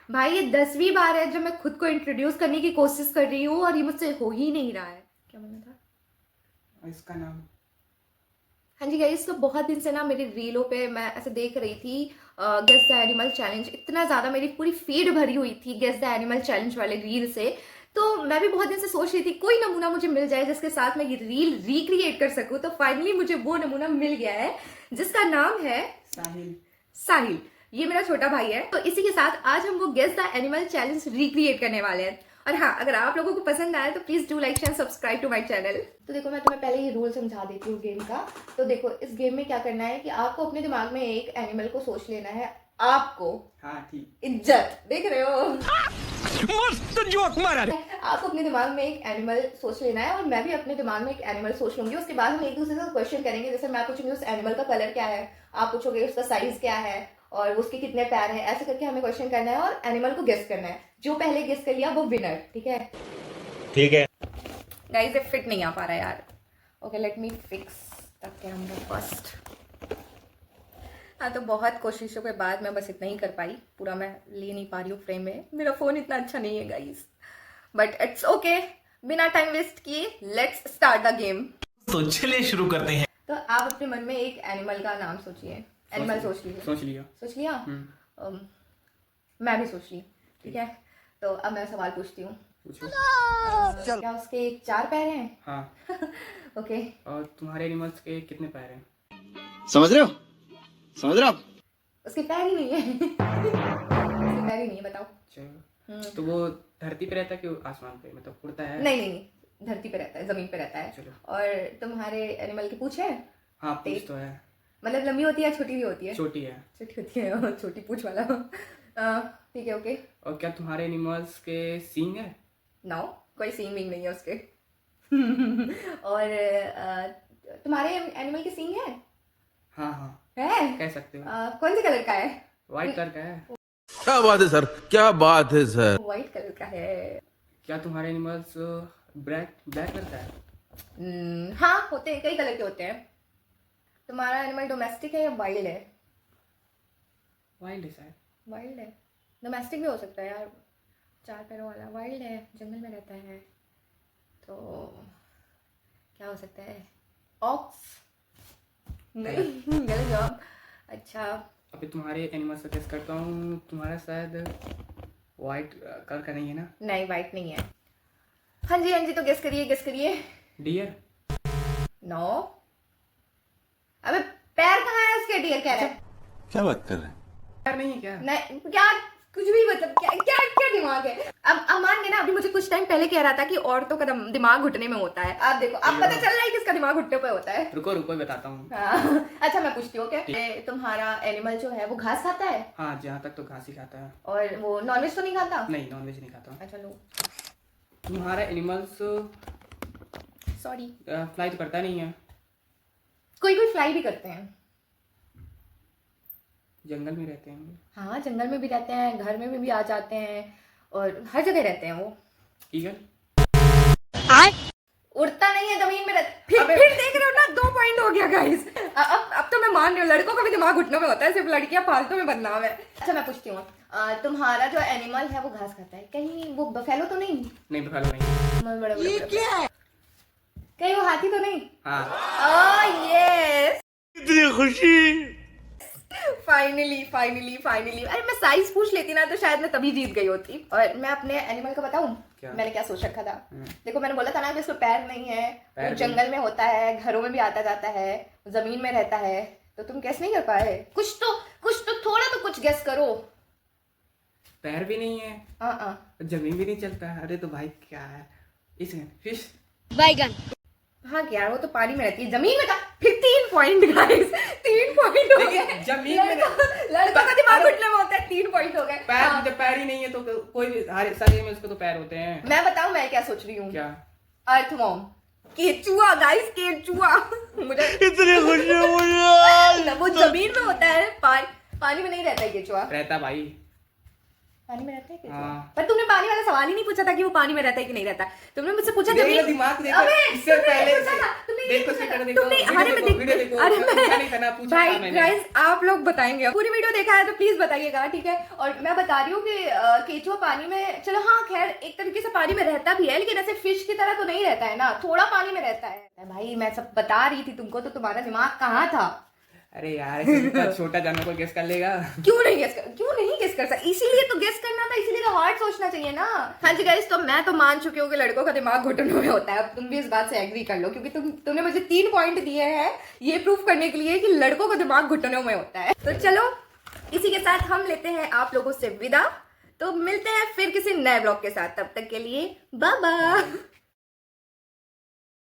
भाई ये 10वीं बार है जब मैं खुद को इंट्रोड्यूस करने की कोशिश कर रही हूँ और ये मुझसे हो ही नहीं रहा है। क्या बोलना था? इसका नाम। हाँ जी गाइस, तो बहुत दिन से ना मेरी रीलों पे मैं ऐसे देख रही थी गेस द एनिमल चैलेंज। इतना ज़्यादा मेरी पूरी फीड भरी हुई थी गेस द एनिमल चैलेंज वाले रील से। तो मैं भी बहुत दिन से सोच रही थी कोई नमूना मुझे मिल जाए जिसके साथ मैं ये रील रिक्रिएट कर सकूँ। तो फाइनली मुझे वो नमूना मिल गया है जिसका नाम है साहिल। साहिल। ये मेरा छोटा भाई है। तो इसी के साथ आज हम वो guess the animal challenge recreate करने वाले हैं। और हाँ, अगर आप लोगों को पसंद आए तो please do like and subscribe to my channel. तो देखो, मैं तुम्हें पहले ये रूल समझा देती हूँ गेम का। तो देखो, इस गेम में क्या करना है कि आपको अपने दिमाग में एक एनिमल को सोच लेना है। आपको हाँ ठीक। इज्जत देख रहे हो? मस्त जोक मारा। आपको अपने दिमाग में एक एनिमल सोच लेना है और मैं भी अपने दिमाग में एक एनिमल सोच लूंगी। उसके बाद हम एक दूसरे से क्वेश्चन करेंगे। जैसे मैं पूछूंगी उस एनिमल का कलर क्या है, आप पूछोगे उसका साइज क्या है और उसके कितने पैर हैं। ऐसे करके हमें क्वेश्चन करना है और एनिमल को गेस करना है। जो पहले गेस कर लिया वो विनर। ठीक है? ठीक है। गाइस, ये फिट नहीं आ पा रहा यार। Okay, let me fix the camera first. हाँ, तो बहुत कोशिशों के बाद मैं बस इतना ही कर पाई। पूरा मैं ले नहीं पा रही हूँ फ्रेम में। मेरा फोन इतना अच्छा नहीं है गाइस, बट इट्स ओके। बिना टाइम वेस्ट किए लेट्स स्टार्ट द गेम। तो चलिए शुरू करते हैं। तो आप अपने मन में एक एनिमल का नाम सोचिए। एनिमल सोच लीजिए। सोच लिया। सोच लिया? मैं भी सोच ली। ठीक है, तो अब मैं सवाल पूछती हूँ। पूछो। क्या उसके 4 पैर हैं? हाँ। ओके। और तुम्हारे एनिमल्स के कितने पैर हैं? समझ रहे हो? समझ रहे हो आप? उसके पैर ही नहीं है। उसके पैर ही नहीं है, बताओ। चलो, तो वो धरती पे रहता है कि आसमान पे, मतलब उड़ता है? नहीं नहीं नहीं, धरती पे रहता है, जमीन पे रहता है। चलो। और तुम्हारे एनिमल की पूंछ है? हाँ पूछ तो है। मतलब लंबी होती है या छोटी भी होती है? छोटी है। छोटी होती है, छोटी पूंछ वाला। ठीक है, ओके। और क्या तुम्हारे एनिमल्स के सींग है? नो, कोई सींग वींग नहीं है उसके। और तुम्हारे एनिमल की सींग है? हाँ हाँ है? कह सकते हो। कौन से कलर का है? व्हाइट कलर का है। क्या बात है सर, क्या बात है सर। व्हाइट कलर का है। क्या तुम्हारे एनिमल्स ब्लैक ब्लैक कलर का है? हाँ, होते हैं, कई कलर के होते हैं। तुम्हारा एनिमल डोमेस्टिक है या वाइल्ड है? वाइल्ड है शायद। वाइल्ड है। डोमेस्टिक भी हो सकता है यार। 4 पैरों वाला वाइल्ड है, जंगल में रहता है। तो क्या हो सकता है? ऑक्स? नहीं, गलत जवाब। अच्छा, अभी तुम्हारे एनिमल्स का टेस्ट करता हूँ। तुम्हारा शायद वाइट कलर का नहीं है ना? नहीं, वाइट नहीं है। हाँ जी हाँ जी, तो गेस करिए, गेस करिए। डियर? नो। अबे पैर कहाँ है उसके? डियर कह रहे हैं। क्या बात कर रहे हैं? पैर नहीं है क्या? नहीं, क्या कुछ भी, मतलब क्या क्या क्या दिमाग है? अब मान के ना, अभी मुझे कुछ टाइम पहले कह रहा था कि औरतों का दिमाग घुटने में होता है। आप देखो, अब पता चल रहा है किसका दिमाग घुटने पे होता है। रुको रुको बताता हूँ। हाँ। अच्छा, मैं पूछती हूँ, क्या तुम्हारा एनिमल जो है वो घास खाता है? हाँ जहाँ तक तो घास ही खाता है। और वो नॉनवेज तो नहीं खाता? नहीं, नॉनवेज नहीं खाता। अच्छा, लो। तुम्हारा एनिमल्स सॉरी। फ्लाई तो करता नहीं है? कोई कोई फ्लाई भी करते हैं। जंगल में रहते हैं? हाँ, जंगल में भी रहते हैं, घर में भी आ जाते हैं और हर जगह रहते हैं वो। ईगल? उड़ता नहीं है, जमीन में रहता। फिर देख रहे हो ना, 2 पॉइंट हो गया गाइस। अब तो मैं मान रही हूँ लड़कों का भी दिमाग घुटनों में होता है, सिर्फ लड़कियां फालतू में बदनाम है। अच्छा, मैं पूछती हूँ, तुम्हारा जो एनिमल है वो घास खाता है, कहीं वो बफेलो तो नहीं? नहीं, बफेलो नहीं। ये क्या है? कहीं वो हाथी तो नहीं? हाँ। यस, इतनी खुशी। Finally finally finally. अरे मैं साइज पूछ लेती ना तो शायद मैं तभी जीत गई होती। और मैं अपने एनिमल का बताऊं क्या? मैंने क्या सोच रखा था? देखो, मैंने बोला था ना कि उसको पैर नहीं है, पैर वो जंगल में होता है, घरों में भी आता जाता है, जमीन में रहता है। तो तुम गेस नहीं कर पाए? कुछ तो थोड़ा तो कुछ गेस करो। पैर भी नहीं है, जमीन भी नहीं चलता है। अरे तो भाई क्या है इसमें? फिश? हाँ यार, वो तो पानी में रहती है, जमीन में था। फिर 3 पॉइंट गाइस, 3 पॉइंट हो गए। जमीन में लड़कों का दिमाग घुटने में होता है। 3 पॉइंट हो गए। पैर, जब पैर ही नहीं है तो कोई भी सारे में उसको तो पैर होते हैं। मैं बताऊं मैं क्या सोच रही हूँ? क्या? अर्थवॉर्म, केचुआ गाइस, केचुआ। मुझे इतनी खुशी मुझे। वो जमीन में होता है, पानी में नहीं रहता है केचुआ। रहता भाई। पानी में रहता है केचुआ? हाँ। पर तुमने पानी वाला सवाल ही नहीं पूछा था कि वो पानी में रहता है कि नहीं रहता। तुमने मुझसे पूछा मेरा जमीन। दिमाग देखो, अबे, इससे तुमने पहले पूछा था, तुमने ये देखो, पूछा था, देखो, तुमने वीडियो अरे मैं देखो, वीडियो देखो, अरे उसमें मैं पूछा नहीं था ना, पूछा भाई था मैंने। गाइस आप लोग बताएंगे, पूरी वीडियो देखा है तो प्लीज बताइएगा, ठीक है। और मैं बता रही हूँ कि केचुआ पानी में, चलो हाँ खैर एक तरीके से पानी में रहता भी है, लेकिन ऐसे फिश की तरह तो नहीं रहता है ना, थोड़ा पानी में रहता है। भाई मैं सब बता रही थी तुमको, तो तुम्हारा दिमाग कहाँ था? अरे यार ऐसे इतना छोटा जानवर को गेस कर लेगा। क्यों नहीं गेस कर सकता? इसीलिए तो गेस करना था, इसीलिए तो हार्ड सोचना चाहिए ना। हाँ जी गाइस, तो मैं तो मान चुकी हूँ कि लड़कों का दिमाग घुटनों में होता है। अब तुम भी इस बात से एग्री कर लो, क्योंकि तुमने मुझे 3 पॉइंट दिए हैं ये प्रूफ करने के लिए कि लड़कों का दिमाग घुटनों में होता है। तो चलो इसी के साथ हम लेते हैं आप लोगों से विदा। तो मिलते हैं फिर किसी नए ब्लॉग के साथ, तब तक के लिए बाय बाय।